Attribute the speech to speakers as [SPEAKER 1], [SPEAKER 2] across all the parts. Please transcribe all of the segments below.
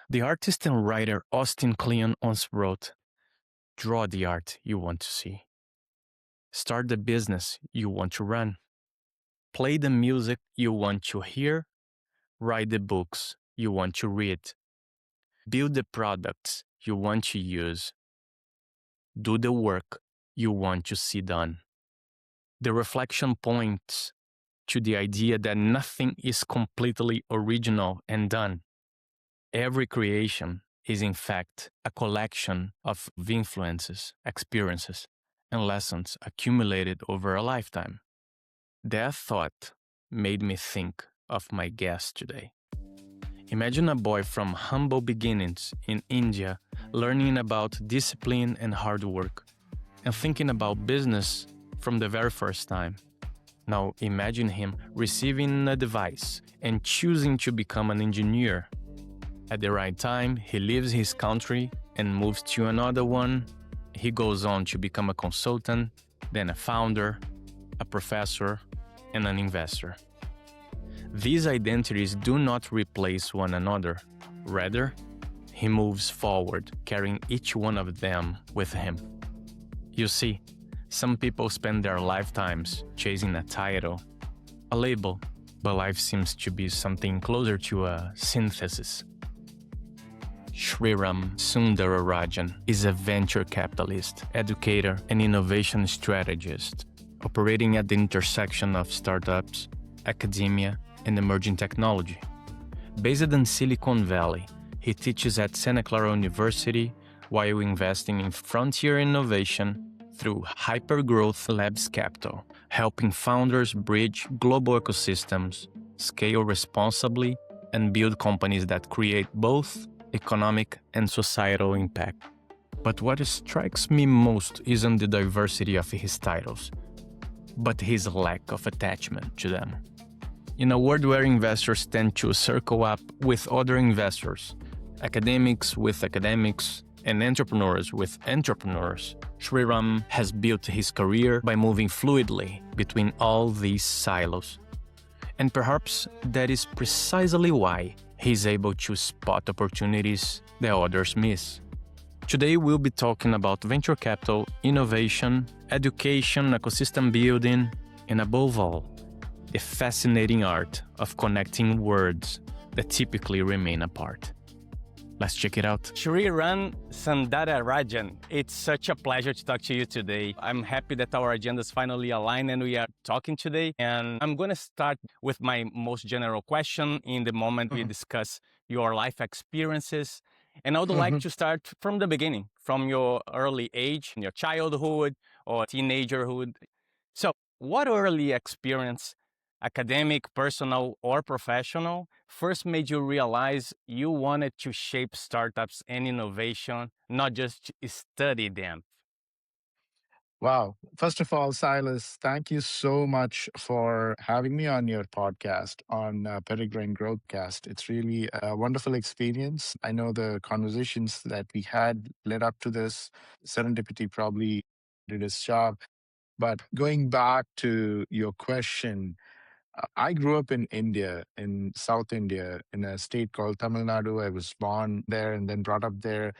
[SPEAKER 1] The artist and writer Austin Kleon once wrote, "Draw the art you want to see. Start the business you want to run. Play the music you want to hear. Write the books you want to read. Build the products you want to use. Do the work you want to see done." The reflection points to the idea that nothing is completely original and done. Every creation is, in fact, a collection of influences, experiences, and lessons accumulated over a lifetime. That thought made me think of my guest today. Imagine a boy from humble beginnings in India learning about discipline and hard work, and thinking about business from the very first time. Now imagine him receiving a device and choosing to become an engineer. At the right time, he leaves his country and moves to another one. He goes on to become a consultant, then a founder, a professor, and an investor. These identities do not replace one another. Rather, he moves forward, carrying each one of them with him. You see, some people spend their lifetimes chasing a title, a label, but life seems to be something closer to a synthesis. Sriram Sundararajan is a venture capitalist, educator, and innovation strategist, operating at the intersection of startups, academia, and emerging technology. Based in Silicon Valley, he teaches at Santa Clara University while investing in frontier innovation through HypergrowthLabs Capital, helping founders bridge global ecosystems, scale responsibly, and build companies that create both economic and societal impact. But what strikes me most isn't the diversity of his titles, but his lack of attachment to them. In a world where investors tend to circle up with other investors, academics with academics, and entrepreneurs with entrepreneurs, Sriram has built his career by moving fluidly between all these silos. And perhaps that is precisely why he's able to spot opportunities that others miss. Today we'll be talking about venture capital, innovation, education, ecosystem building, and above all, the fascinating art of connecting words that typically remain apart. Let's check it out. Sriram Sundararajan, it's such a pleasure to talk to you today. I'm happy that our agendas finally align and we are talking today. And I'm going to start with my most general question in the moment we discuss your life experiences. And I would like to start from the beginning, from your early age, your childhood or teenagerhood. So, what early experience, academic, personal, or professional, first made you realize you wanted to shape startups and innovation, not just study them?
[SPEAKER 2] Wow. First of all, Silas, thank you so much for having me on your podcast on Peregrine Growthcast. It's really a wonderful experience. I know the conversations that we had led up to this, serendipity probably did its job. But going back to your question, I grew up in India, in South India, in a state called Tamil Nadu. I was born there and then brought up there.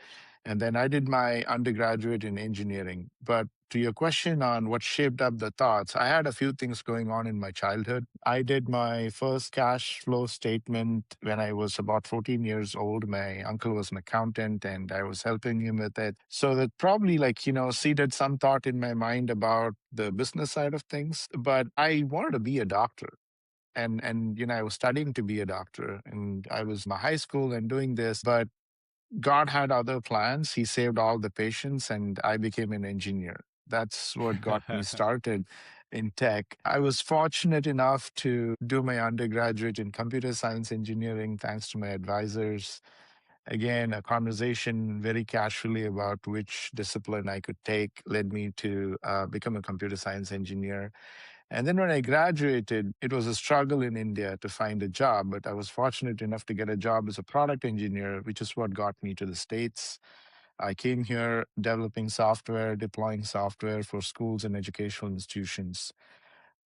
[SPEAKER 2] And then I did my undergraduate in engineering. But to your question on what shaped up the thoughts, I had a few things going on in my childhood. I did my first cash flow statement when I was about 14 years old. My uncle was an accountant and I was helping him with it. So that probably seeded some thought in my mind about the business side of things. But I wanted to be a doctor. And I was studying to be a doctor and I was in my high school and doing this, but God had other plans. He saved all the patients and I became an engineer. That's what got me started in tech. I was fortunate enough to do my undergraduate in computer science engineering thanks to my advisors. Again, a conversation very casually about which discipline I could take led me to become a computer science engineer. And then when I graduated, it was a struggle in India to find a job, but I was fortunate enough to get a job as a product engineer, which is what got me to the States. I came here developing software, deploying software for schools and educational institutions.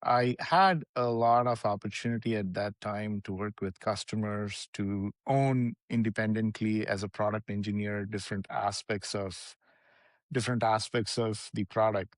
[SPEAKER 2] I had a lot of opportunity at that time to work with customers, to own independently as a product engineer different aspects of the product.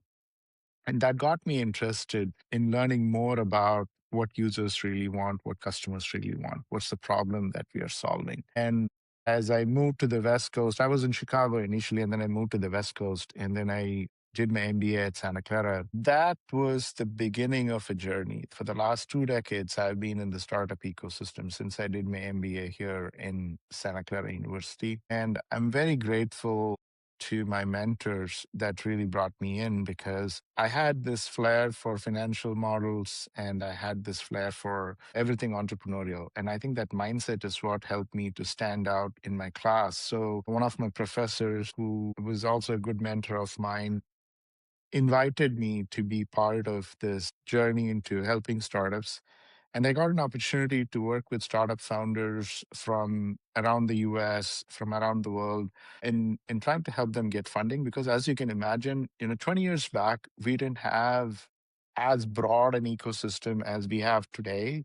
[SPEAKER 2] And that got me interested in learning more about what users really want, what customers really want, what's the problem that we are solving. And as I moved to the West Coast, I was in Chicago initially, and then I moved to the West Coast, and then I did my MBA at Santa Clara. That was the beginning of a journey. For the last 2 decades, I've been in the startup ecosystem since I did my MBA here in Santa Clara University. And I'm very grateful to my mentors that really brought me in because I had this flair for financial models and I had this flair for everything entrepreneurial. And I think that mindset is what helped me to stand out in my class. So, one of my professors, who was also a good mentor of mine, invited me to be part of this journey into helping startups. And I got an opportunity to work with startup founders from around the US, from around the world, in trying to help them get funding. Because as you can imagine, 20 years back, we didn't have as broad an ecosystem as we have today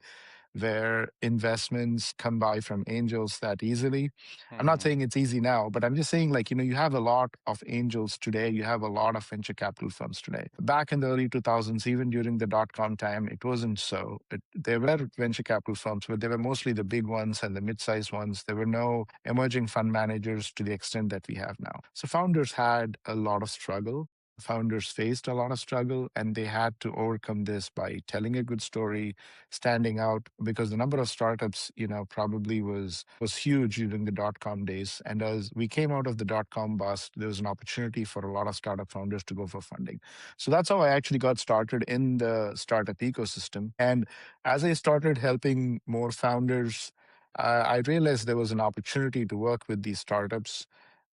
[SPEAKER 2] where investments come by from angels that easily. I'm not saying it's easy now, but I'm just saying, like, you have a lot of angels today. You have a lot of venture capital firms today. Back in the early 2000s, even during the dot-com time, it wasn't so. There were venture capital firms, but they were mostly the big ones and the mid-sized ones. There were no emerging fund managers to the extent that we have now. So founders had a lot of struggle. Founders faced a lot of struggle, and they had to overcome this by telling a good story, standing out, because the number of startups, probably was huge during the dot-com days. And as we came out of the dot-com bust, there was an opportunity for a lot of startup founders to go for funding. So that's how I actually got started in the startup ecosystem. And as I started helping more founders, I realized there was an opportunity to work with these startups.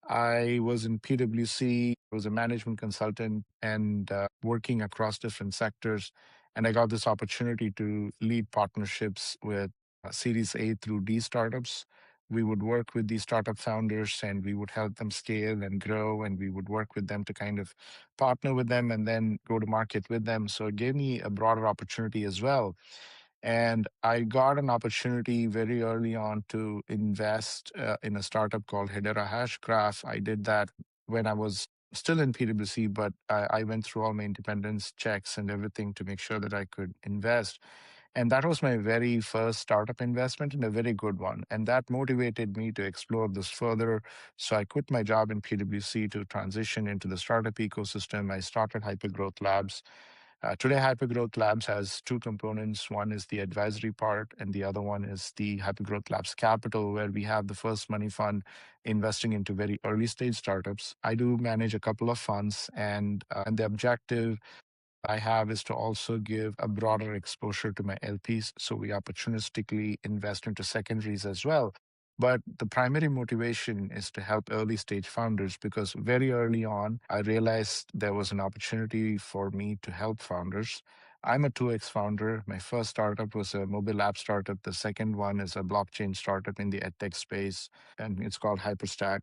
[SPEAKER 2] I was in PwC, was a management consultant and working across different sectors. And I got this opportunity to lead partnerships with Series A through D startups. We would work with these startup founders and we would help them scale and grow. And we would work with them to kind of partner with them and then go to market with them. So it gave me a broader opportunity as well. And I got an opportunity very early on to invest in a startup called Hedera Hashgraph. I did that when I was still in PwC, but I went through all my independence checks and everything to make sure that I could invest. And that was my very first startup investment and a very good one. And that motivated me to explore this further. So I quit my job in PwC to transition into the startup ecosystem. I started HypergrowthLabs. Today, HypergrowthLabs has two components. One is the advisory part, and the other one is the HypergrowthLabs Capital, where we have the first money fund investing into very early stage startups. I do manage a couple of funds, and the objective I have is to also give a broader exposure to my LPs. So we opportunistically invest into secondaries as well. But the primary motivation is to help early stage founders because very early on, I realized there was an opportunity for me to help founders. I'm a 2X founder. My first startup was a mobile app startup. The second one is a blockchain startup in the edtech space, and it's called Hyperstack.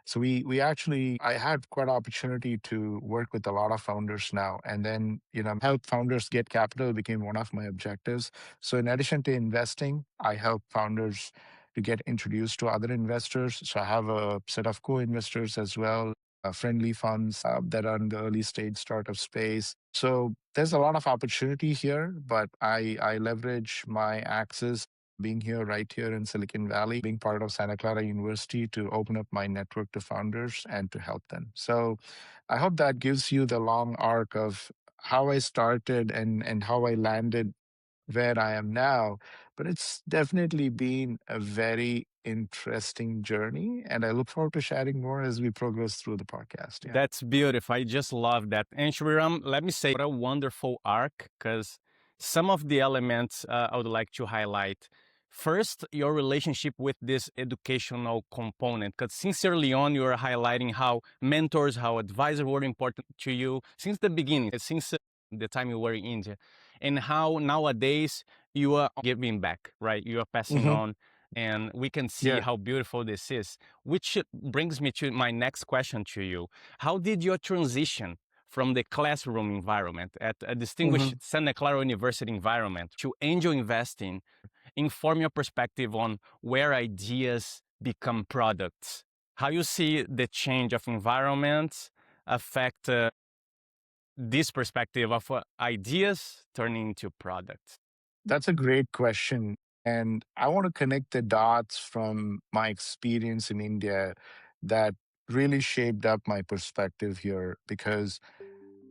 [SPEAKER 2] So we actually I had quite opportunity to work with a lot of founders now, and then help founders get capital became one of my objectives. So in addition to investing, I help founders to get introduced to other investors. So I have a set of co-investors as well, friendly funds that are in the early stage startup space. So there's a lot of opportunity here, but I leverage my access being here right here in Silicon Valley, being part of Santa Clara University to open up my network to founders and to help them. So I hope that gives you the long arc of how I started and how I landed where I am now. But it's definitely been a very interesting journey. And I look forward to sharing more as we progress through the podcast. Yeah.
[SPEAKER 1] That's beautiful. I just love that. And Shriram, let me say, what a wonderful arc, because some of the elements I would like to highlight. First, your relationship with this educational component, because since early on, you are highlighting how mentors, how advisors were important to you since the beginning, since the time you were in India, and how nowadays you are giving back, right? You are passing
[SPEAKER 2] Hmm.
[SPEAKER 1] on, and we can see
[SPEAKER 2] Yeah.
[SPEAKER 1] how beautiful this is, which brings me to my next question to you. How did your transition from the classroom environment at a distinguished
[SPEAKER 2] Mhm.
[SPEAKER 1] Santa Clara University environment to angel investing, inform your perspective on where ideas become products. How you see the change of environments affect this perspective of ideas turning into products?
[SPEAKER 2] That's a great question. And I want to connect the dots from my experience in India that really shaped up my perspective here. Because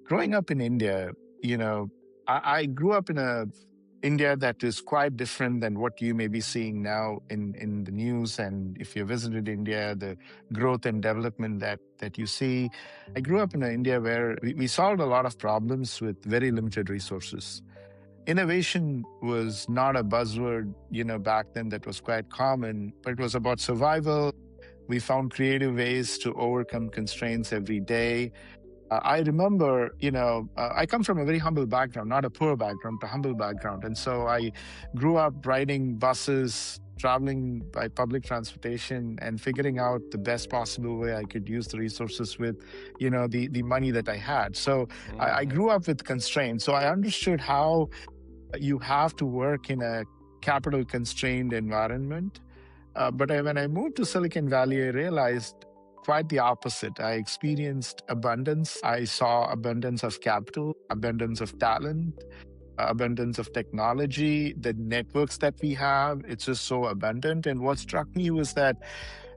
[SPEAKER 2] growing up in India, you know, I grew up in a India that is quite different than what you may be seeing now in the news. And if you visited India, the growth and development that you see. I grew up in an India where we solved a lot of problems with very limited resources. Innovation was not a buzzword, back then that was quite common, but it was about survival. We found creative ways to overcome constraints every day. I remember, I come from a very humble background, not a poor background, but a humble background. And so I grew up riding buses, traveling by public transportation, and figuring out the best possible way I could use the resources with, the money that I had. So I
[SPEAKER 1] Mhm.
[SPEAKER 2] grew up with constraints. So I understood how you have to work in a capital constrained environment. When I moved to Silicon Valley, I realized quite the opposite. I experienced abundance. I saw abundance of capital, abundance of talent, abundance of technology, the networks that we have. It's just so abundant. And what struck me was that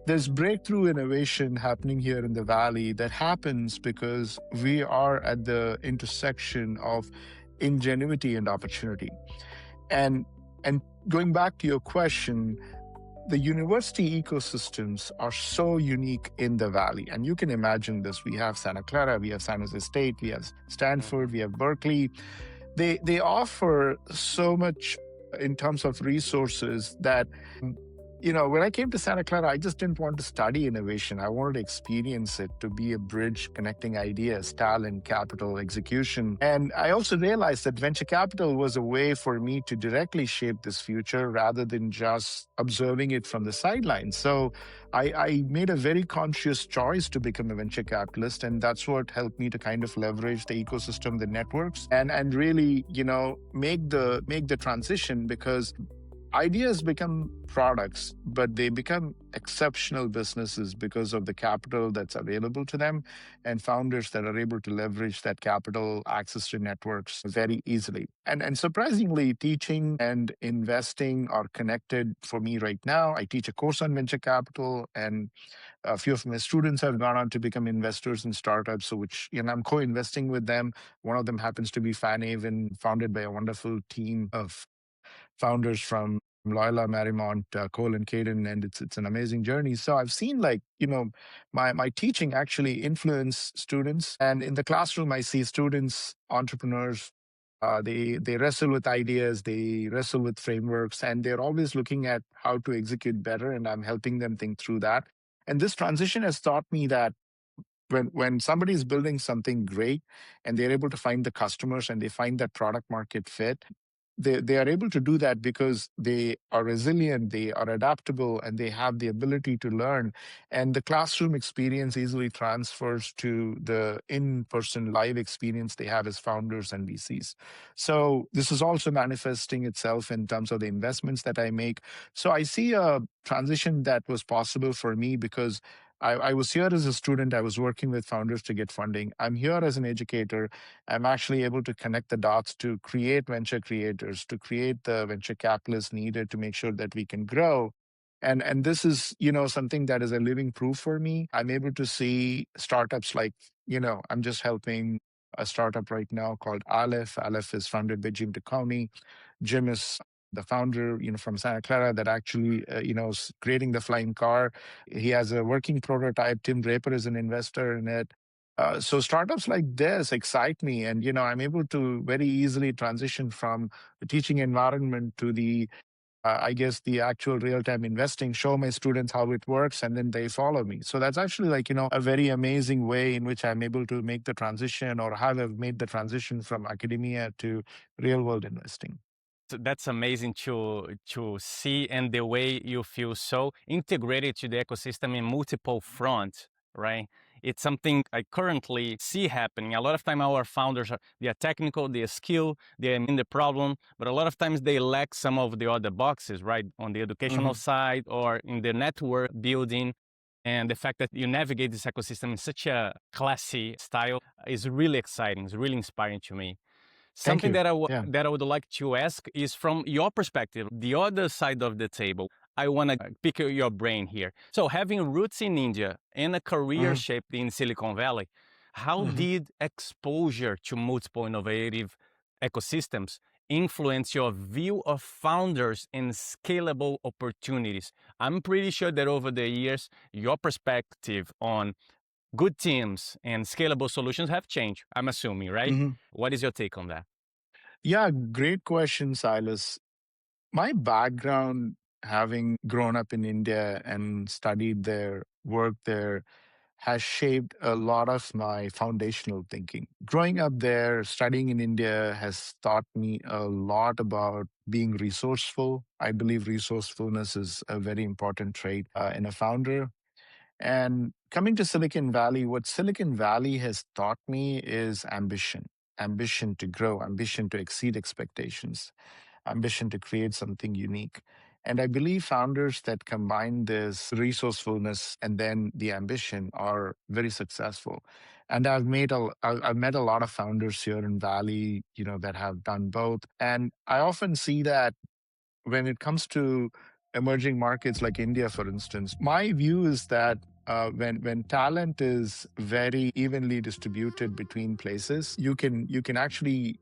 [SPEAKER 2] there's breakthrough innovation happening here in the Valley that happens because we are at the intersection of ingenuity and opportunity. And and going back to your question, the university ecosystems are so unique in the Valley. And you can imagine this. We have Santa Clara, we have San Jose State, we have Stanford,
[SPEAKER 1] Mhm.
[SPEAKER 2] we have Berkeley. They offer so much in terms of resources that mm, when I came to Santa Clara, I just didn't want to study innovation. I wanted to experience it, to be a bridge connecting ideas, talent, capital, execution. And I also realized that venture capital was a way for me to directly shape this future rather than just observing it from the sidelines. So I made a very conscious choice to become a venture capitalist, and that's what helped me to kind of leverage the ecosystem, the networks, and really, make the transition because ideas become products, but they become exceptional businesses because of the capital that's available to them and founders that are able to leverage that capital access to networks very easily. And surprisingly, teaching and investing are connected for me right now. I teach a course on venture capital, and a few of my students have gone on to become investors in startups, so which I'm co-investing with them. One of them happens to be FanHaven, founded by a wonderful team of founders from Loyola Marymount, Cole and Caden, and it's an amazing journey. So I've seen, like, my teaching actually influence students, and in the classroom I see students, entrepreneurs. They wrestle with ideas, they wrestle with frameworks, and they're always looking at how to execute better. And I'm helping them think through that. And this transition has taught me that when somebody is building something great and they're able to find the customers and they find that product market fit, they are able to do that because they are resilient, they are adaptable, and they have the ability to learn. And the classroom experience easily transfers to the in-person live experience they have as founders and VCs. So this is also manifesting itself in terms of the investments that I make. So I see a transition that was possible for me because I was here as a student. I was working with founders to get funding. I'm here as an educator. I'm actually able to connect the dots to create venture creators, to create the venture capitalists needed to make sure that we can grow. And this is, something that is a living proof for me. I'm able to see startups like, I'm just helping a startup right now called Aleph. Aleph is funded by Jim DeCowney. Jim is the founder, from Santa Clara that actually, is creating the flying car. He has a working prototype. Tim Draper is an investor in it. So startups like this excite me, and I'm able to very easily transition from the teaching environment to the, I guess, the actual real-time investing. Show my students how it works, and then they follow me. So that's actually, like, a very amazing way in which I'm able to make the transition, or have made the transition from academia to real-world investing.
[SPEAKER 1] That's amazing to see, and the way you feel so integrated to the ecosystem in multiple fronts, right? It's something I currently see happening. A lot of time our founders they are technical, they are skilled, they are in the problem, but a lot of times they lack some of the other boxes, right? On the educational side or in the network building. And the fact that you navigate this ecosystem in such a classy style is really exciting. It's really inspiring to me.
[SPEAKER 2] Thank
[SPEAKER 1] Something
[SPEAKER 2] you.
[SPEAKER 1] that that I would like to ask is from your perspective, the other side of the table. I want to pick your brain here. So, having roots in India and a career
[SPEAKER 2] Mhm.
[SPEAKER 1] shaped in Silicon Valley, how did exposure to multiple innovative ecosystems influence your view of founders and scalable opportunities? I'm pretty sure that over the years, your perspective on good teams and scalable solutions have changed. I'm assuming, right? What is your take on that?
[SPEAKER 2] Yeah, great question, Silas. My background, having grown up in India and studied there, worked there, has shaped a lot of my foundational thinking. Growing up there, studying in India has taught me a lot about being resourceful. I believe resourcefulness is a very important trait in a founder. And coming to Silicon Valley, what Silicon Valley has taught me is ambition to grow, ambition to exceed expectations, ambition to create something unique. And I believe founders that combine this resourcefulness and then the ambition are very successful. And I've met a lot of founders here in Valley, that have done both. And I often see that when it comes to emerging markets like India, for instance, my view is that when talent is very evenly distributed between places, you can actually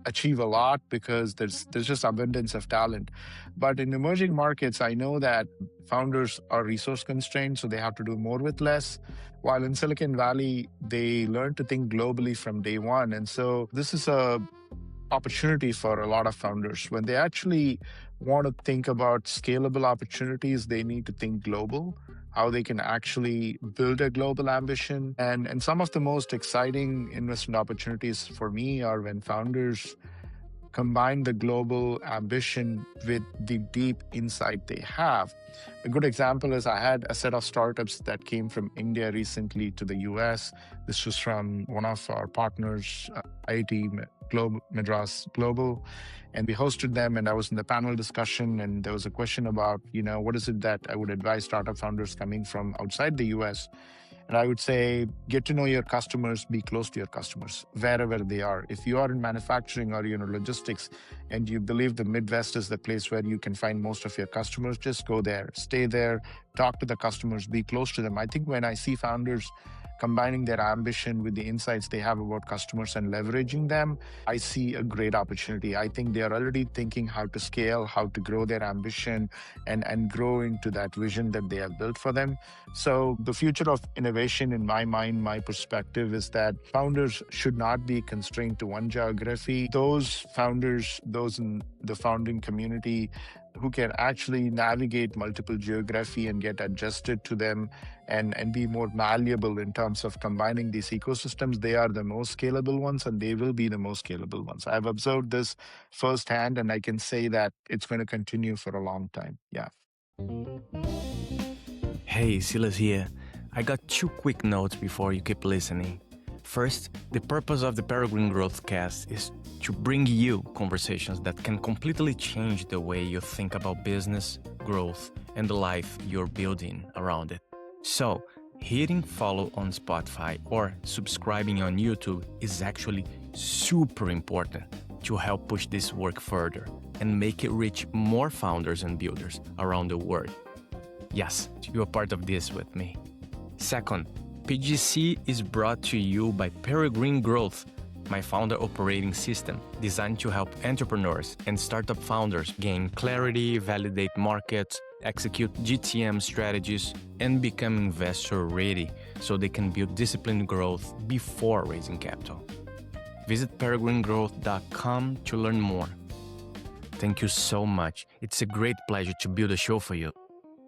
[SPEAKER 2] achieve a lot because there's just abundance of talent. But in emerging markets, I know that founders are resource constrained, so they have to do more with less. While in Silicon Valley, they learn to think globally from day one. And so this is a opportunity for a lot of founders. When they actually want to think about scalable opportunities, they need to think global, how they can actually build a global ambition. And some of the most exciting investment opportunities for me are when founders combine the global ambition with the deep insight they have. A good example is I had a set of startups that came from India recently to the US. This was from one of our partners, IIT Madras Global. And we hosted them, and I was in the panel discussion. And there was a question about, what is it that I would advise startup founders coming from outside the US? And I would say, get to know your customers, be close to your customers, wherever they are. If you are in manufacturing or logistics and you believe the Midwest is the place where you can find most of your customers, just go there, stay there, talk to the customers, be close to them. I think when I see founders combining their ambition with the insights they have about customers and leveraging them, I see a great opportunity. I think they are already thinking how to scale, how to grow their ambition and grow into that vision that they have built for them. So the future of innovation, in my mind, my perspective is that founders should not be constrained to one geography. Those founders, those in the founding community who can actually navigate multiple geography and get adjusted to them and be more malleable in terms of combining these ecosystems, they are the most scalable ones and they will be the most scalable ones. I've observed this firsthand and I can say that it's going to continue for a long time. Yeah.
[SPEAKER 1] Hey, Silas here. I got two quick notes before you keep listening. First, the purpose of the Peregrine Growth Cast is to bring you conversations that can completely change the way you think about business, growth, and the life you're building around it. So, hitting follow on Spotify or subscribing on YouTube is actually super important to help push this work further and make it reach more founders and builders around the world. Yes, you're part of this with me. Second, PGC is brought to you by Peregrine Growth, my founder operating system designed to help entrepreneurs and startup founders gain clarity, validate markets, execute GTM strategies, and become investor ready so they can build disciplined growth before raising capital. Visit peregrinegrowth.com to learn more. Thank you so much. It's a great pleasure to build a show for you.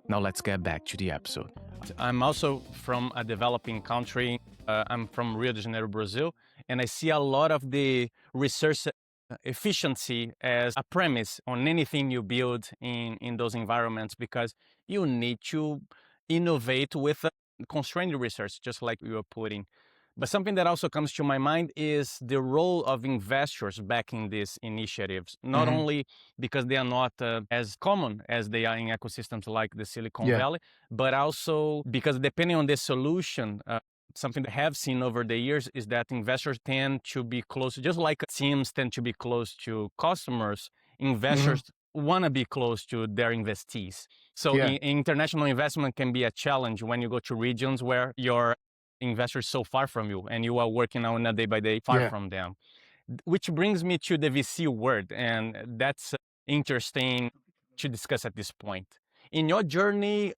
[SPEAKER 1] Now let's get back to the episode. I'm also from a developing country. I'm from Rio de Janeiro, Brazil, and I see a lot of the research efficiency as a premise on anything you build in those environments because you need to innovate with constrained research, just like you were putting. But something that also comes to my mind is the role of investors backing these initiatives, not
[SPEAKER 2] Hmm.
[SPEAKER 1] only because they are not as common as they are in ecosystems like the Silicon
[SPEAKER 2] Yeah.
[SPEAKER 1] Valley, but also because depending on the solution, something that I have seen over the years is that investors tend to be close, just like teams tend to be close to customers,
[SPEAKER 2] Hmm.
[SPEAKER 1] investors want to be close to their investees. So
[SPEAKER 2] Yeah.
[SPEAKER 1] international investment can be a challenge when you go to regions where your investors so far from you and you are working on a day by day far
[SPEAKER 2] Yeah.
[SPEAKER 1] from them. Which brings me to the VC word, and that's interesting to discuss at this point. In your journey,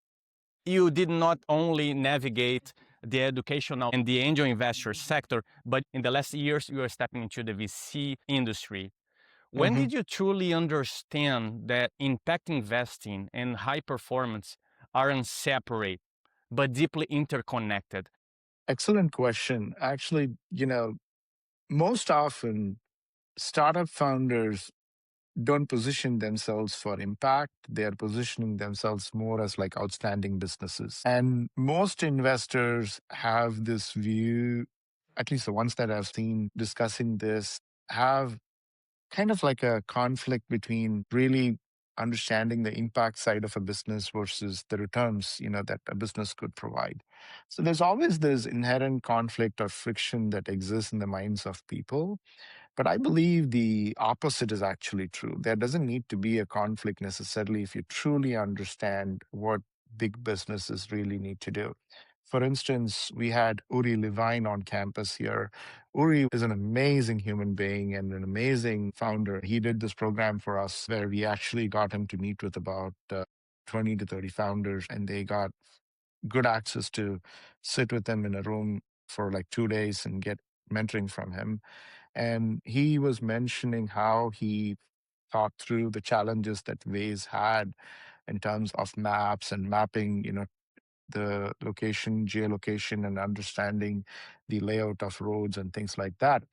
[SPEAKER 1] you did not only navigate the educational and the angel investor sector, but in the last years, you are stepping into the VC industry. When
[SPEAKER 2] Hmm.
[SPEAKER 1] did you truly understand that impact investing and high performance are inseparable, but deeply interconnected?
[SPEAKER 2] Excellent question. Actually, most often startup founders don't position themselves for impact. They are positioning themselves more as like outstanding businesses. And most investors have this view, at least the ones that I've seen discussing this, have kind of like a conflict between really understanding the impact side of a business versus the returns that a business could provide. So there's always this inherent conflict or friction that exists in the minds of people, but I believe the opposite is actually true. There doesn't need to be a conflict necessarily if you truly understand what big businesses really need to do. For instance, we had Uri Levine on campus here. Uri is an amazing human being and an amazing founder. He did this program for us where we actually got him to meet with about 20 to 30 founders, and they got good access to sit with him in a room for like 2 days and get mentoring from him. And he was mentioning how he thought through the challenges that Waze had in terms of maps and mapping, the location, geolocation, and understanding the layout of roads and things like that.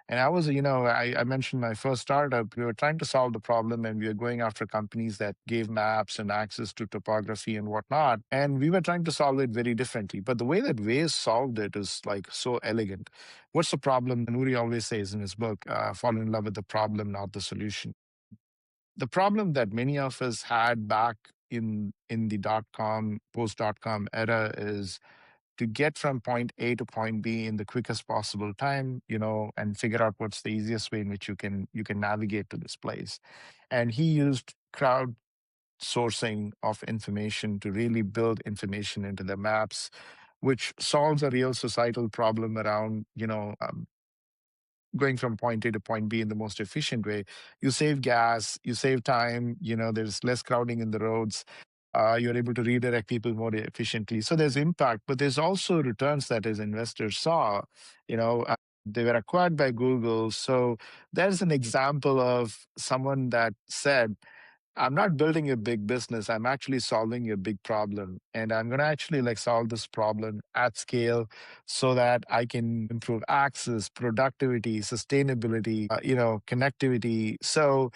[SPEAKER 2] And I was, I mentioned my first startup. We were trying to solve the problem and we were going after companies that gave maps and access to topography and whatnot. And we were trying to solve it very differently. But the way that Waze solved it is like so elegant. What's the problem? And Uri always says in his book, fall in love with the problem, not the solution. The problem that many of us had back in the post-dot-com era is to get from point A to point B in the quickest possible time, and figure out what's the easiest way in which you can navigate to this place. And he used crowd sourcing of information to really build information into the maps, which solves a real societal problem around, going from point A to point B in the most efficient way. You save gas, you save time, there's less crowding in the roads. You're able to redirect people more efficiently. So there's impact, but there's also returns that as investors saw. They were acquired by Google. So there's an example of someone that said, I'm not building a big business. I'm actually solving a big problem. And I'm going to actually like solve this problem at scale so that I can improve access, productivity, sustainability, connectivity. So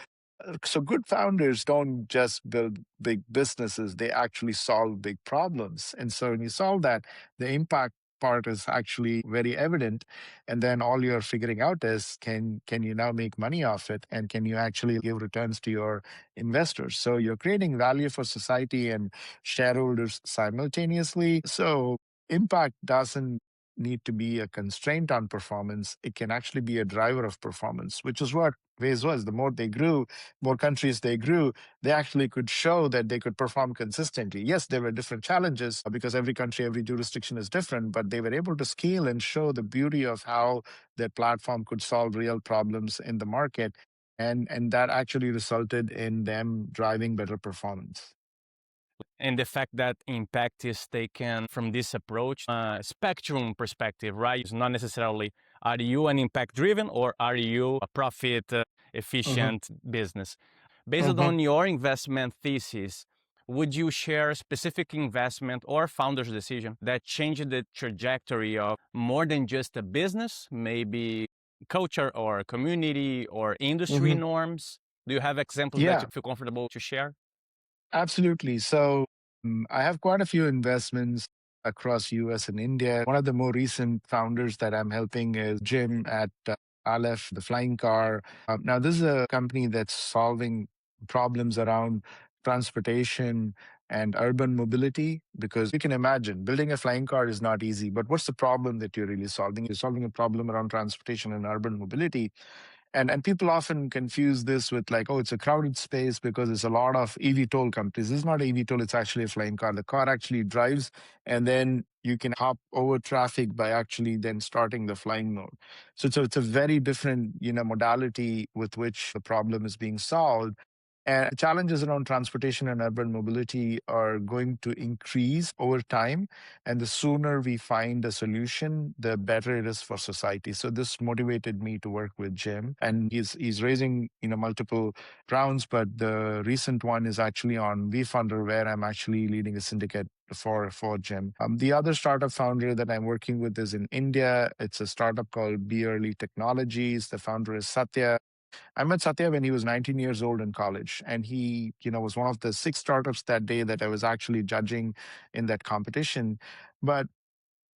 [SPEAKER 2] good founders don't just build big businesses, they actually solve big problems. And so when you solve that, the impact part is actually very evident. And then all you're figuring out is can you now make money off it? And can you actually give returns to your investors? So you're creating value for society and shareholders simultaneously. So impact doesn't need to be a constraint on performance. It can actually be a driver of performance, which is what Waze was. The more they grew, more countries they grew, they actually could show that they could perform consistently. Yes, there were different challenges because every country, every jurisdiction is different, but they were able to scale and show the beauty of how their platform could solve real problems in the market. And that actually resulted in them driving better performance.
[SPEAKER 1] And the fact that impact is taken from this approach, spectrum perspective, right? It's not necessarily are you an impact driven or are you a profit
[SPEAKER 2] Hmm.
[SPEAKER 1] efficient business? Based
[SPEAKER 2] Hmm.
[SPEAKER 1] on your investment thesis, would you share a specific investment or founder's decision that changed the trajectory of more than just a business, maybe culture or community or industry
[SPEAKER 2] Hmm.
[SPEAKER 1] norms? Do you have examples that
[SPEAKER 2] Yeah,
[SPEAKER 1] you feel comfortable to share?
[SPEAKER 2] absolutely. So I have quite a few investments. across US and India. One of the more recent founders that I'm helping is Jim at Aleph, the flying car. Now, this is a company that's solving problems around transportation and urban mobility, because you can imagine building a flying car is not easy. But what's the problem that you're really solving? You're solving a problem around transportation and urban mobility. And people often confuse this with like, oh, it's a crowded space because there's a lot of eVTOL companies. This is not a eVTOL, it's actually a flying car. The car actually drives, and then you can hop over traffic by actually then starting the flying mode. So it's a very different, modality with which the problem is being solved. And challenges around transportation and urban mobility are going to increase over time. And the sooner we find a solution, the better it is for society. So this motivated me to work with Jim. And he's raising, multiple rounds, but the recent one is actually on VFunder, where I'm actually leading a syndicate for Jim. The other startup founder that I'm working with is in India. It's a startup called Be Early Technologies. The founder is Satya. I met Satya when he was 19 years old in college, and he, was one of the 6 startups that day that I was actually judging in that competition. But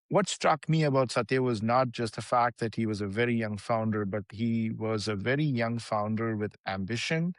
[SPEAKER 2] what struck me about Satya was not just the fact that he was a very young founder, but he was a very young founder with ambition,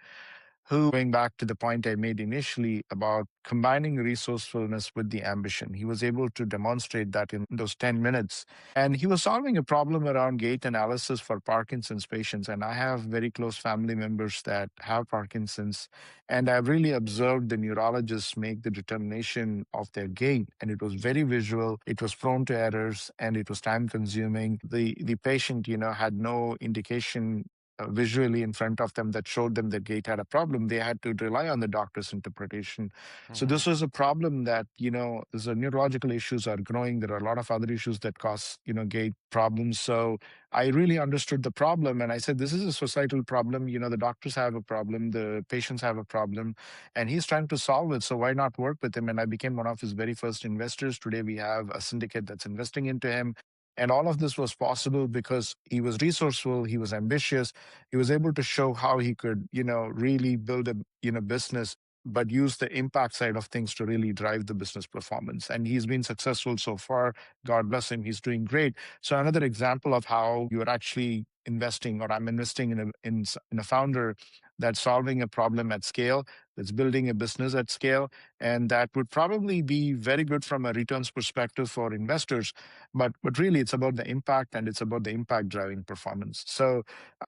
[SPEAKER 2] who, going back to the point I made initially about combining resourcefulness with the ambition, he was able to demonstrate that in those 10 minutes. And he was solving a problem around gait analysis for Parkinson's patients. And I have very close family members that have Parkinson's. And I've really observed the neurologists make the determination of their gait. And it was very visual, it was prone to errors, and it was time consuming. The patient, had no indication visually in front of them that showed them that gait had a problem. They had to rely on the doctor's interpretation. So
[SPEAKER 1] Mhm.
[SPEAKER 2] this was a problem that, the neurological issues are growing. There are a lot of other issues that cause, gait problems. So I really understood the problem, and I said, this is a societal problem. The doctors have a problem, the patients have a problem, and he's trying to solve it. So why not work with him? And I became one of his very first investors. Today we have a syndicate that's investing into him. And all of this was possible because he was resourceful, he was ambitious, he was able to show how he could, really build a, business, but use the impact side of things to really drive the business performance. And he's been successful so far. God bless him. He's doing great. So another example of how you're actually investing, or I'm investing in a founder that's solving a problem at scale, that's building a business at scale, and that would probably be very good from a returns perspective for investors. But really, it's about the impact, and it's about the impact driving performance. So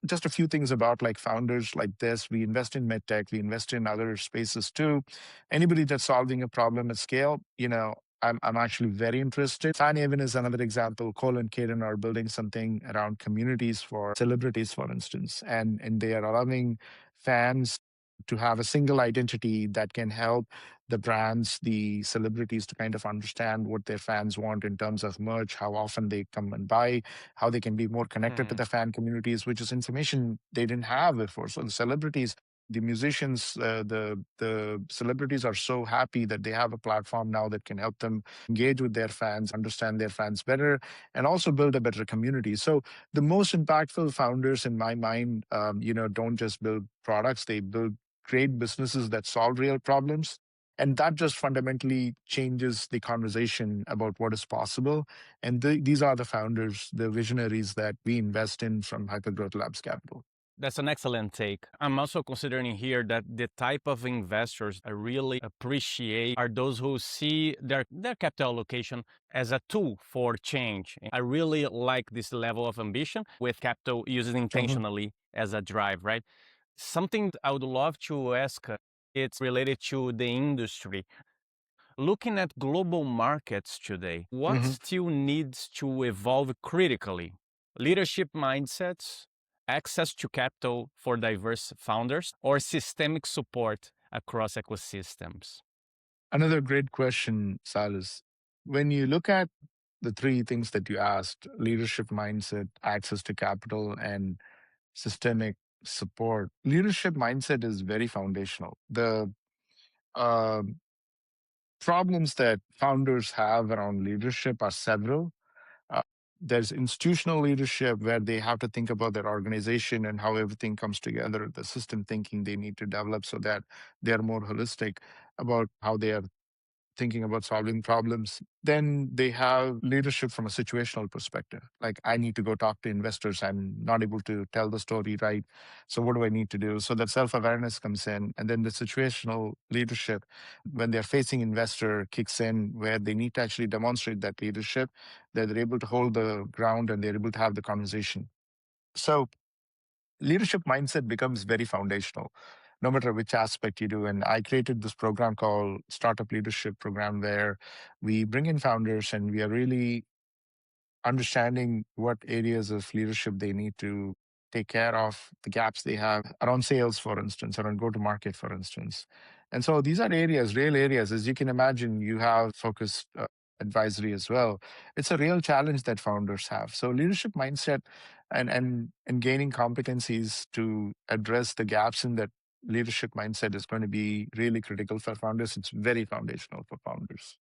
[SPEAKER 2] just a few things about like founders like this. We invest in medtech, we invest in other spaces too. Anybody that's solving a problem at scale, I'm actually very interested. Fan Haven is another example. Cole and Kaden are building something around communities for celebrities, for instance, and they are allowing fans to have a single identity that can help the brands, the celebrities, to kind of understand what their fans want in terms of merch, how often they come and buy, how they can be more connected to
[SPEAKER 1] Hmm.
[SPEAKER 2] the fan communities, which is information they didn't have before. So the celebrities, the musicians, the celebrities are so happy that they have a platform now that can help them engage with their fans, understand their fans better, and also build a better community. So the most impactful founders, in my mind, don't just build products; they build great businesses that solve real problems. And that just fundamentally changes the conversation about what is possible. And these are the founders, the visionaries that we invest in from Hypergrowth Labs Capital.
[SPEAKER 1] That's an excellent take. I'm also considering here that the type of investors I really appreciate are those who see their capital allocation as a tool for change. I really like this level of ambition with capital used
[SPEAKER 2] Mhm.
[SPEAKER 1] intentionally as a drive, right? Something I would love to ask, it's related to the industry. Looking at global markets today, what
[SPEAKER 2] Mhm.
[SPEAKER 1] still needs to evolve critically? Leadership mindsets, access to capital for diverse founders, or systemic support across ecosystems?
[SPEAKER 2] Another great question, Silas. When you look at the 3 things that you asked: leadership mindset, access to capital, and systemic support. Leadership mindset is very foundational. The uh, problems that founders have around leadership are several. Uh, there's institutional leadership, where they have to think about their organization and how everything comes together, the system thinking they need to develop so that they are more holistic about how they are thinking about solving problems. Then they have leadership from a situational perspective. Like, I need to go talk to investors. I'm not able to tell the story right. So what do I need to do? So that self-awareness comes in. And then the situational leadership, when they're facing investor, kicks in, where they need to actually demonstrate that leadership, that they're able to hold the ground and they're able to have the conversation. So leadership mindset becomes very foundational no matter which aspect you do. And I created this program called Startup Leadership Program, where we bring in founders and we are really understanding what areas of leadership they need to take care of, the gaps they have around sales, for instance, around go to market, for instance. And so these are areas, real areas. As you can imagine, you have focused advisory as well. It's a real challenge that founders have. So leadership mindset and gaining competencies to address the gaps in that leadership mindset is going to be really critical for founders. It's very foundational for founders.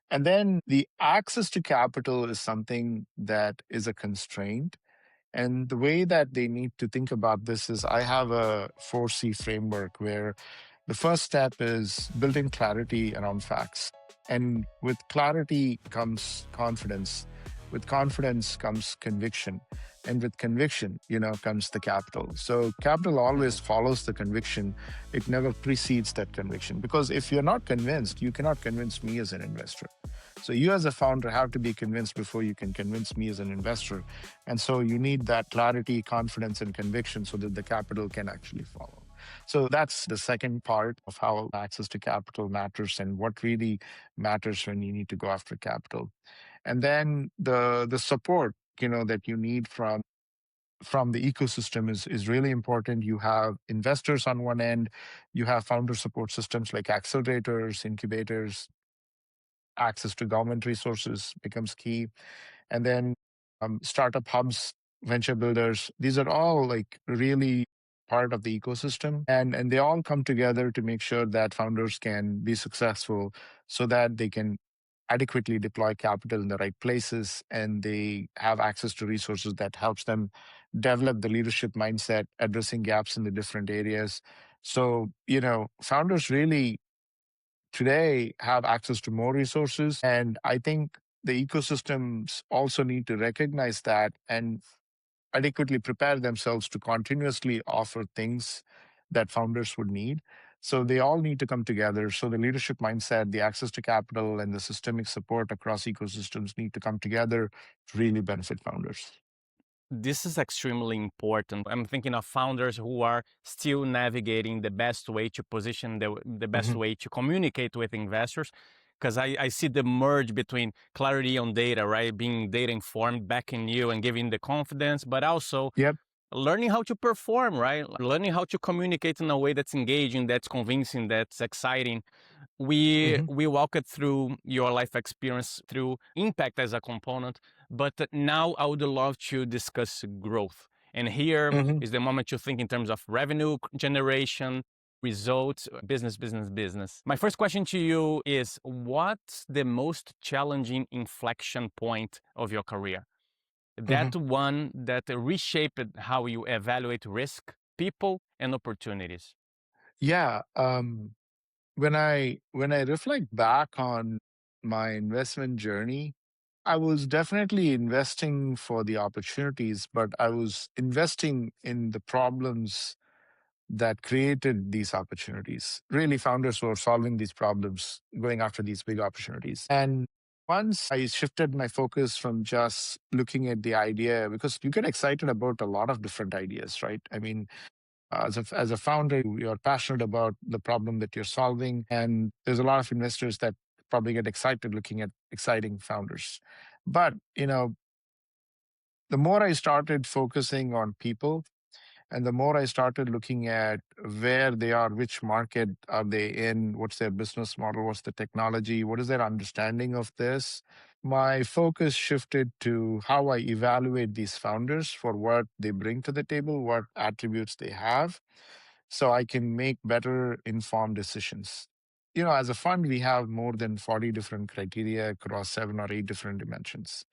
[SPEAKER 2] And then the access to capital is something that is a constraint. And the way that they need to think about this is, I have a 4C framework where the first step is building clarity around facts. And with clarity comes confidence. With confidence comes conviction. And with conviction, comes the capital. So capital always follows the conviction. It never precedes that conviction. Because if you're not convinced, you cannot convince me as an investor. So you as a founder have to be convinced before you can convince me as an investor. And so you need that clarity, confidence, and conviction so that the capital can actually follow. So that's the second part of how access to capital matters and what really matters when you need to go after capital. And then the support, that you need from the ecosystem is really important. You have investors on one end, you have founder support systems like accelerators, incubators, access to government resources becomes key. And then startup hubs, venture builders, these are all like really part of the ecosystem. And they all come together to make sure that founders can be successful so that they can adequately deploy capital in the right places and they have access to resources that helps them develop the leadership mindset, addressing gaps in the different areas. So, founders really today have access to more resources. And I think the ecosystems also need to recognize that and adequately prepare themselves to continuously offer things that founders would need. So they all need to come together. So the leadership mindset, the access to capital, and the systemic support across ecosystems need to come together to really benefit founders.
[SPEAKER 1] This is extremely important. I'm thinking of founders who are still navigating the best way to position, the best way to communicate with investors. Because I see the merge between clarity on data, right? Being data informed, backing you and giving the confidence, but also
[SPEAKER 2] Yep.
[SPEAKER 1] learning how to perform, right? Learning how to communicate in a way that's engaging, that's convincing, that's exciting. We
[SPEAKER 2] hmm
[SPEAKER 1] walked through your life experience through impact as a component, but now I would love to discuss growth. And here
[SPEAKER 2] hmm
[SPEAKER 1] is the moment to think in terms of revenue generation, results, business. My first question to you is, what's the most challenging inflection point of your career?
[SPEAKER 2] hmm
[SPEAKER 1] That one that reshaped how you evaluate risk, people, and opportunities.
[SPEAKER 2] Yeah. When I reflect back on my investment journey, I was definitely investing for the opportunities, but I was investing in the problems that created these opportunities. Really, founders who are solving these problems, going after these big opportunities. And once I shifted my focus from just looking at the idea, because you get excited about a lot of different ideas, right? I mean, as a founder, you're passionate about the problem that you're solving. And there's a lot of investors that probably get excited looking at exciting founders. But, the more I started focusing on people, and the more I started looking at where they are, which market are they in, what's their business model, what's the technology, what is their understanding of this, my focus shifted to how I evaluate these founders for what they bring to the table, what attributes they have, so I can make better informed decisions. As a fund, we have more than 40 different criteria across 7 or 8 different dimensions.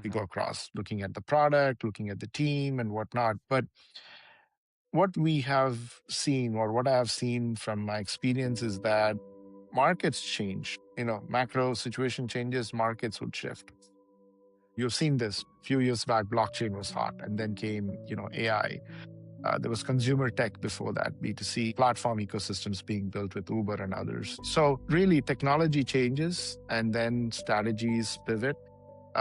[SPEAKER 2] We go across looking at the product, looking at the team, and whatnot. But what we have seen, or what I have seen from my experience, is that markets change, macro situation changes, markets would shift. You've seen this a few years back, blockchain was hot, and then came, AI. There was consumer tech before that, B2C platform ecosystems being built with Uber and others. So really technology changes and then strategies pivot.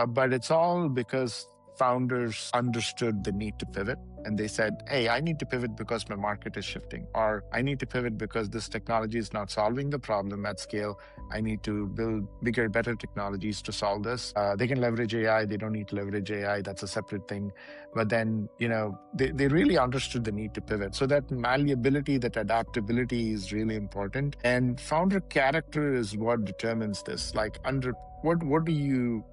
[SPEAKER 2] But it's all because founders understood the need to pivot. And they said, hey, I need to pivot because my market is shifting, or I need to pivot because this technology is not solving the problem at scale. I need to build bigger, better technologies to solve this. They can leverage AI. They don't need to leverage AI. That's a separate thing. But then, they really understood the need to pivot. So that malleability, that adaptability is really important. And founder character is what determines this. Like what do you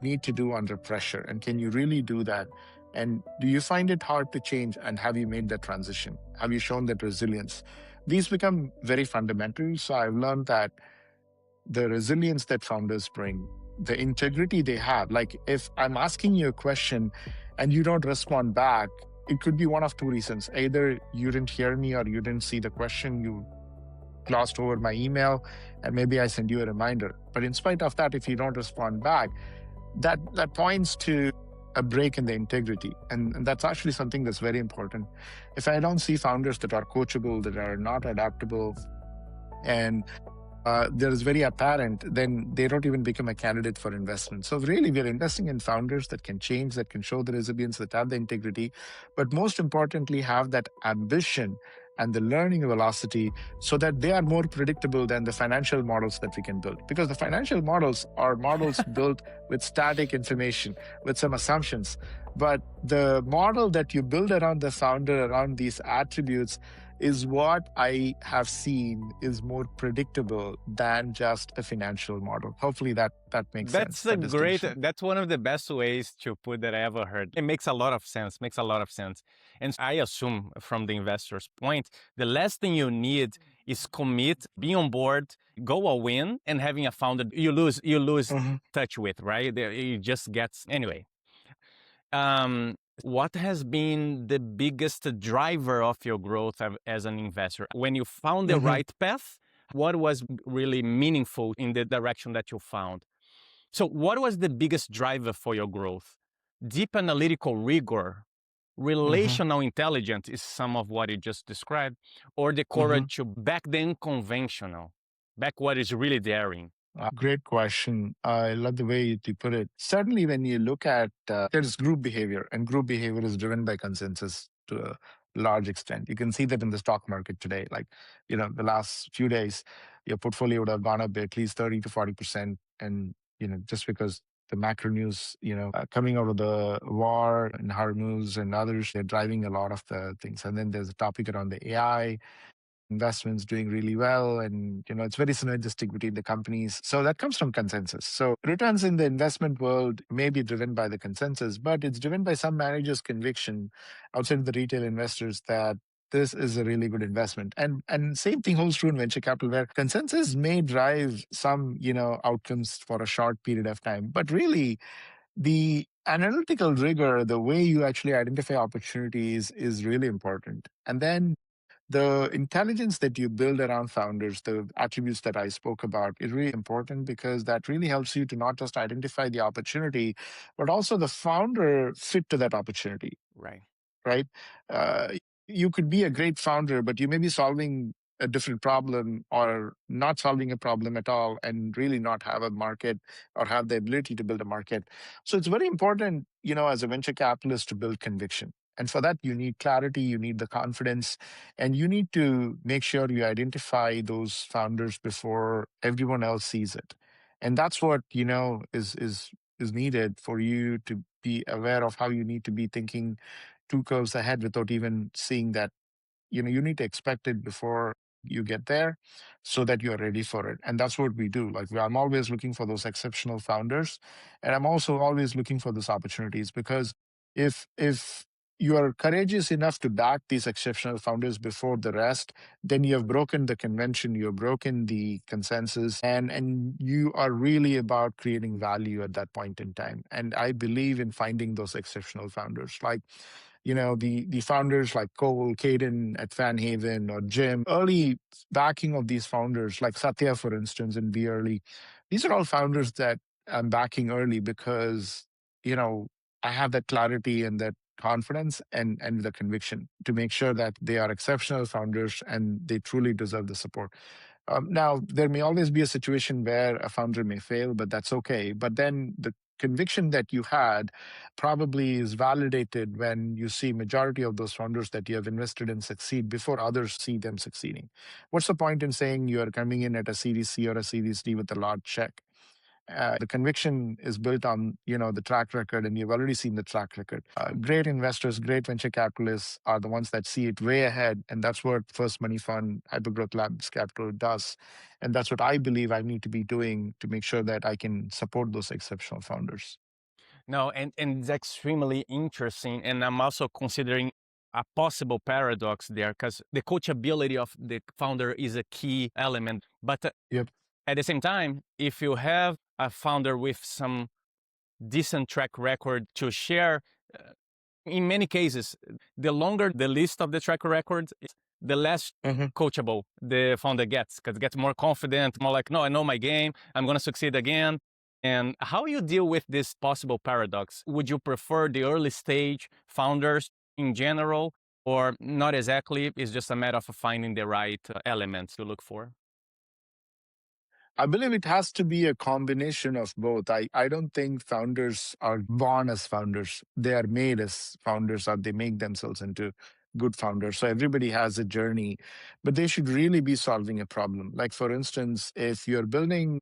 [SPEAKER 2] need to do under pressure? And can you really do that? And do you find it hard to change? And have you made that transition? Have you shown that resilience? These become very fundamental. So I've learned that the resilience that founders bring, the integrity they have, like if I'm asking you a question and you don't respond back, it could be one of two reasons. Either you didn't hear me or you didn't see the question, you glossed over my email, and maybe I send you a reminder. But in spite of that, if you don't respond back, that points to a break in the integrity. And that's actually something that's very important. If I don't see founders that are coachable, that are not adaptable, and there is very apparent, then they don't even become a candidate for investment. So really, we're investing in founders that can change, that can show the resilience, that have the integrity, but most importantly, have that ambition and the learning velocity so that they are more predictable than the financial models that we can build. Because the financial models are models built with static information, with some assumptions. But the model that you build around the founder, around these attributes, is what I have seen is more predictable than just a financial model. Hopefully that makes sense.
[SPEAKER 3] That's one of the best ways to put that I ever heard. It makes a lot of sense, And I assume from the investor's point, the last thing you need is commit, be on board, go all in, and having a founder you lose touch with, right? It just gets, anyway. What has been the biggest driver of your growth as an investor? When you found the right path, what was really meaningful in the direction that you found? So what was the biggest driver for your growth? Deep analytical rigor, relational intelligence is some of what you just described, or the courage to back the unconventional, back what is really daring?
[SPEAKER 2] Great question. I love the way you put it. Certainly, when you look at there's group behavior, and group behavior is driven by consensus to a large extent. You can see that in the stock market today. Like, the last few days, your portfolio would have gone up by at least 30 to 40%. And, just because the macro news, coming out of the war and Hormuz and others, they're driving a lot of the things. And then there's a topic around the AI investments doing really well, and it's very synergistic between the companies, so that comes from consensus. So returns in the investment world may be driven by the consensus, but it's driven by some managers' conviction outside of the retail investors that this is a really good investment. And same thing holds true in venture capital, where consensus may drive some outcomes for a short period of time, but really the analytical rigor, the way you actually identify opportunities, is really important. And then the intelligence that you build around founders, the attributes that I spoke about, is really important, because that really helps you to not just identify the opportunity, but also the founder fit to that opportunity. Right? You could be a great founder, but you may be solving a different problem or not solving a problem at all, and really not have a market or have the ability to build a market. So it's very important, as a venture capitalist, to build conviction. And for that, you need clarity, you need the confidence, and you need to make sure you identify those founders before everyone else sees it. And that's what, is needed for you to be aware of how you need to be thinking 2 curves ahead without even seeing that. You need to expect it before you get there so that you're ready for it. And that's what we do. Like, I'm always looking for those exceptional founders. And I'm also always looking for those opportunities, because if you are courageous enough to back these exceptional founders before the rest, then you have broken the convention, you have broken the consensus, and you are really about creating value at that point in time. And I believe in finding those exceptional founders. Like, The founders like Cole, Caden at Van Haven, or Jim, early backing of these founders, like Satya, for instance, in Be Early. These are all founders that I'm backing early because, you know, I have that clarity and that confidence and the conviction to make sure that they are exceptional founders and they truly deserve the support. Now, there may always be a situation where a founder may fail, but that's okay. But then the conviction that you had probably is validated when you see majority of those founders that you have invested in succeed before others see them succeeding. What's the point in saying you are coming in at a Series C or a Series D with a large check? The conviction is built on the track record, and you've already seen the track record. Great investors, great venture capitalists are the ones that see it way ahead, and that's what First Money Fund, HypergrowthLabs Capital does, and that's what I believe I need to be doing to make sure that I can support those exceptional founders.
[SPEAKER 3] No, and it's extremely interesting, and I'm also considering a possible paradox there because the coachability of the founder is a key element, but
[SPEAKER 2] Yep.
[SPEAKER 3] at the same time, if you have a founder with some decent track record to share, in many cases, the longer the list of the track record, the less coachable the founder gets, because gets more confident, more like, no, I know my game, I'm going to succeed again. And how you deal with this possible paradox? Would you prefer the early stage founders in general, or not exactly? It's just a matter of finding the right elements to look for?
[SPEAKER 2] I believe it has to be a combination of both. I don't think founders are born as founders. They are made as founders, or they make themselves into good founders. So everybody has a journey, but they should really be solving a problem. Like, for instance, if you're building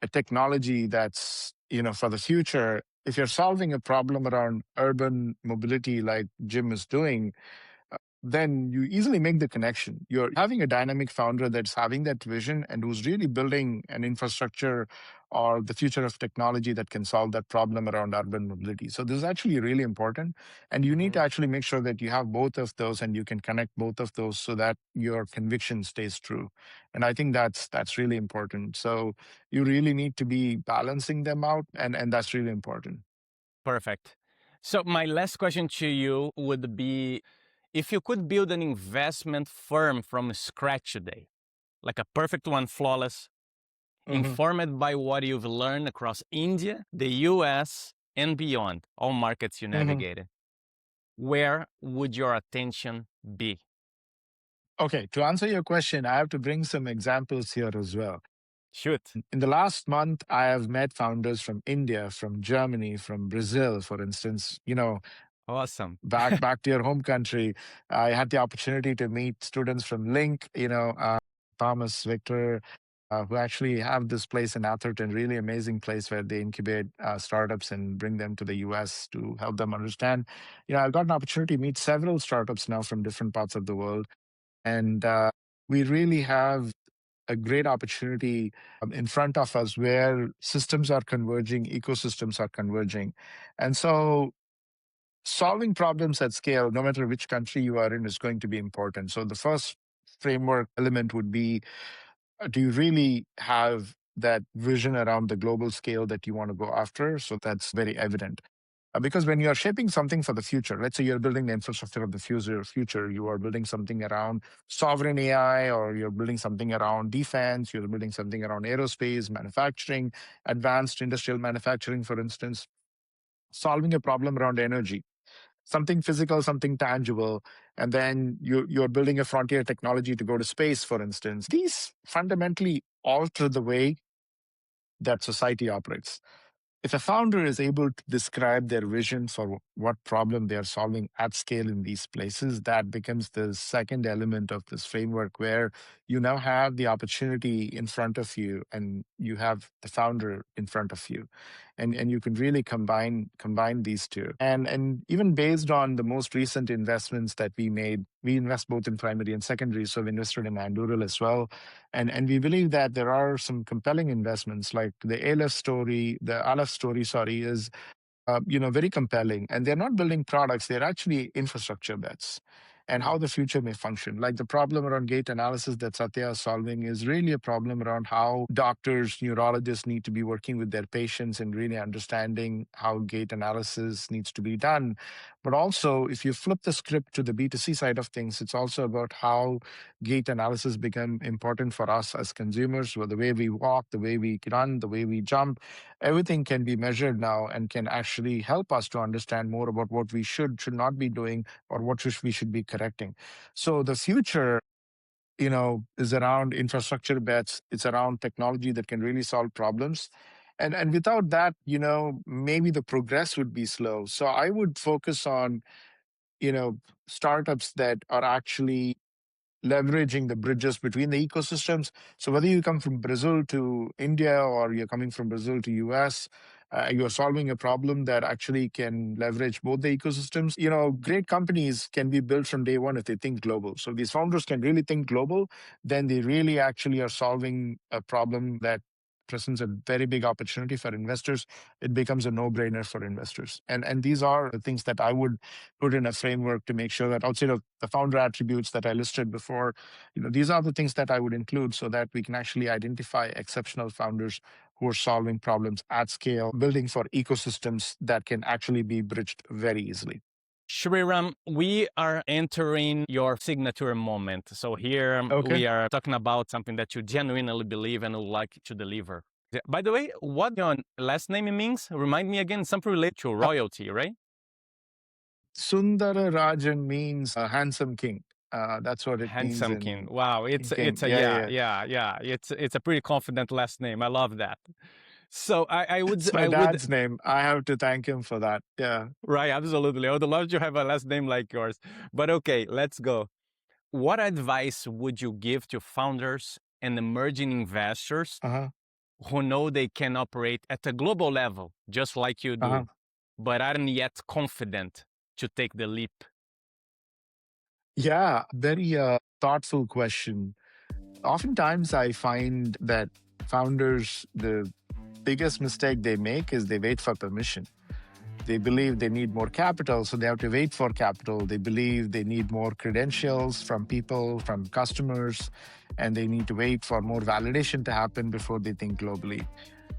[SPEAKER 2] a technology that's, for the future, if you're solving a problem around urban mobility like Jim is doing, then you easily make the connection. You're having a dynamic founder that's having that vision and who's really building an infrastructure or the future of technology that can solve that problem around urban mobility. So this is actually really important. And you need to actually make sure that you have both of those and you can connect both of those so that your conviction stays true. And I think that's really important. So you really need to be balancing them out, and that's really important.
[SPEAKER 3] Perfect. So my last question to you would be, if you could build an investment firm from scratch today, like a perfect one, flawless, informed by what you've learned across India, the US, and beyond, all markets you navigated, where would your attention be?
[SPEAKER 2] Okay, to answer your question, I have to bring some examples here as well.
[SPEAKER 3] Shoot.
[SPEAKER 2] In the last month, I have met founders from India, from Germany, from Brazil, for instance.
[SPEAKER 3] Awesome.
[SPEAKER 2] Back to your home country. I had the opportunity to meet students from Link, Thomas, Victor, who actually have this place in Atherton, really amazing place where they incubate startups and bring them to the US to help them understand. I've got an opportunity to meet several startups now from different parts of the world. And we really have a great opportunity in front of us where systems are converging, ecosystems are converging. And so solving problems at scale, no matter which country you are in, is going to be important. So the first framework element would be, do you really have that vision around the global scale that you want to go after? So that's very evident. Because when you are shaping something for the future, let's say you're building the infrastructure of the future, you are building something around sovereign AI, or you're building something around defense, you're building something around aerospace, manufacturing, advanced industrial manufacturing, for instance, solving a problem around energy, something physical, something tangible, and then you're building a frontier technology to go to space, for instance. These fundamentally alter the way that society operates. If a founder is able to describe their vision for what problem they are solving at scale in these places, that becomes the second element of this framework, where you now have the opportunity in front of you and you have the founder in front of you. And you can really combine these two. And even based on the most recent investments that we made, we invest both in primary and secondary. So we invested in Anduril as well. And we believe that there are some compelling investments, like the Aleph story, is very compelling. And they're not building products, they're actually infrastructure bets. and how the future may function. Like the problem around gait analysis that Satya is solving is really a problem around how doctors, neurologists need to be working with their patients and really understanding how gait analysis needs to be done. But also, if you flip the script to the B2C side of things, it's also about how gait analysis become important for us as consumers, with the way we walk, the way we run, the way we jump. Everything can be measured now and can actually help us to understand more about what we should not be doing or what we should be correcting. So the future, is around infrastructure bets. It's around technology that can really solve problems. And without that, maybe the progress would be slow. So I would focus on, startups that are actually leveraging the bridges between the ecosystems. So whether you come from Brazil to India or you're coming from Brazil to US, you're solving a problem that actually can leverage both the ecosystems. Great companies can be built from day one if they think global. So these founders can really think global, then they really actually are solving a problem that presents a very big opportunity for investors. It becomes a no-brainer for investors. And these are the things that I would put in a framework to make sure that outside of the founder attributes that I listed before, these are the things that I would include so that we can actually identify exceptional founders who are solving problems at scale, building for ecosystems that can actually be bridged very easily.
[SPEAKER 3] Sriram, we are entering your signature moment. So here we are talking about something that you genuinely believe and would like to deliver. By the way, what your last name means? Remind me again, something related to royalty, right?
[SPEAKER 2] Sundararajan means handsome king. That's what it means.
[SPEAKER 3] Handsome king. Wow, it's a pretty confident last name. I love that. So I would.
[SPEAKER 2] It's my dad's name. I have to thank him for that. Yeah.
[SPEAKER 3] Right. Absolutely. I would love to have a last name like yours. But okay, let's go. What advice would you give to founders and emerging investors who know they can operate at a global level, just like you do, but aren't yet confident to take the leap?
[SPEAKER 2] Yeah, very thoughtful question. Oftentimes, I find that founders, the biggest mistake they make is they wait for permission. They believe they need more capital, so they have to wait for capital. They believe they need more credentials from people, from customers, and they need to wait for more validation to happen before they think globally.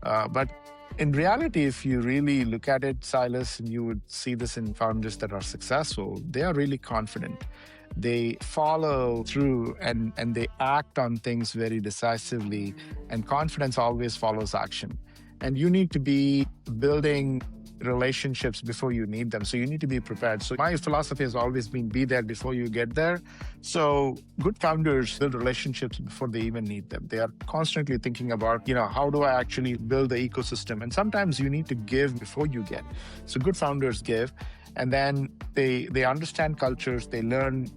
[SPEAKER 2] But in reality, if you really look at it, Silas, and you would see this in founders that are successful, they are really confident. They follow through and they act on things very decisively, and confidence always follows action. And you need to be building relationships before you need them. So you need to be prepared. So my philosophy has always been be there before you get there. So good founders build relationships before they even need them. They are constantly thinking about, how do I actually build the ecosystem? And sometimes you need to give before you get. So good founders give. And then they understand cultures, they learn,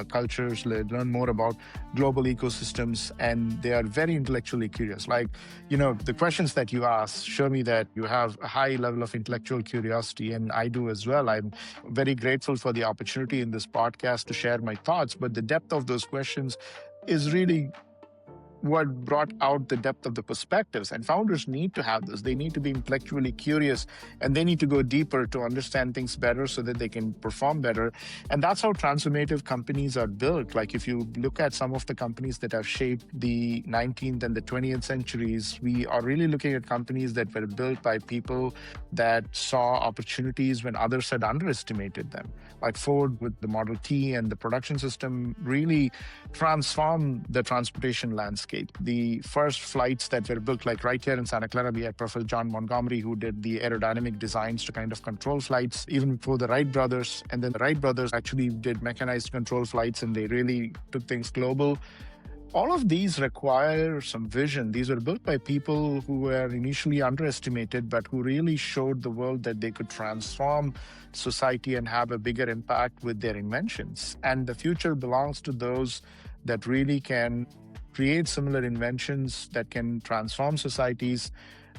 [SPEAKER 2] cultures, they learn more about global ecosystems, and they are very intellectually curious. Like, the questions that you ask show me that you have a high level of intellectual curiosity, and I do as well. I'm very grateful for the opportunity in this podcast to share my thoughts, but the depth of those questions is really what brought out the depth of the perspectives. And founders need to have this. They need to be intellectually curious, and they need to go deeper to understand things better so that they can perform better. And that's how transformative companies are built. Like if you look at some of the companies that have shaped the 19th and the 20th centuries, we are really looking at companies that were built by people that saw opportunities when others had underestimated them. Like Ford with the Model T and the production system really transformed the transportation landscape. The first flights that were built, like right here in Santa Clara, we had Professor John Montgomery, who did the aerodynamic designs to kind of control flights, even before the Wright brothers. And then the Wright brothers actually did mechanized control flights, and they really took things global. All of these require some vision. These were built by people who were initially underestimated, but who really showed the world that they could transform society and have a bigger impact with their inventions. And the future belongs to those that really can create similar inventions that can transform societies,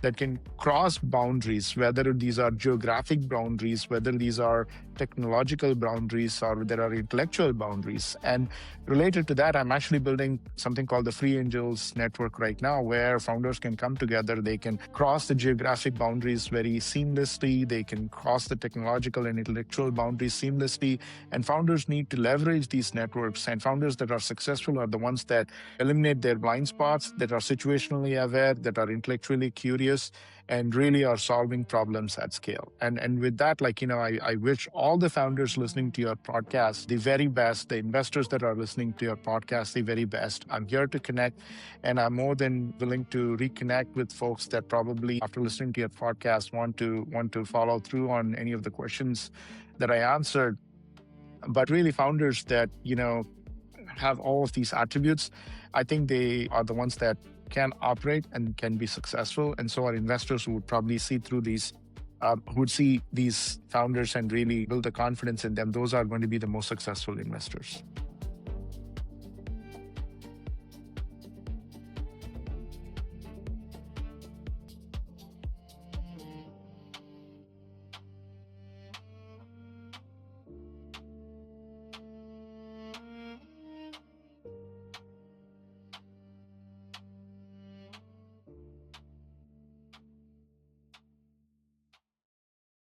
[SPEAKER 2] that can cross boundaries, whether these are geographic boundaries, whether these are technological boundaries or there are intellectual boundaries. And related to that, I'm actually building something called the Free Angels Network right now, where founders can come together. They can cross the geographic boundaries very seamlessly. They can cross the technological and intellectual boundaries seamlessly. And founders need to leverage these networks. And founders that are successful are the ones that eliminate their blind spots, that are situationally aware, that are intellectually curious, and really are solving problems at scale. And with that, I wish all the founders listening to your podcast the very best, the investors that are listening to your podcast the very best. I'm here to connect, and I'm more than willing to reconnect with folks that probably, after listening to your podcast, want to follow through on any of the questions that I answered. But really, founders that, have all of these attributes, I think they are the ones that can operate and can be successful. And so are investors who would probably see through these, who would see these founders and really build the confidence in them. Those are going to be the most successful investors.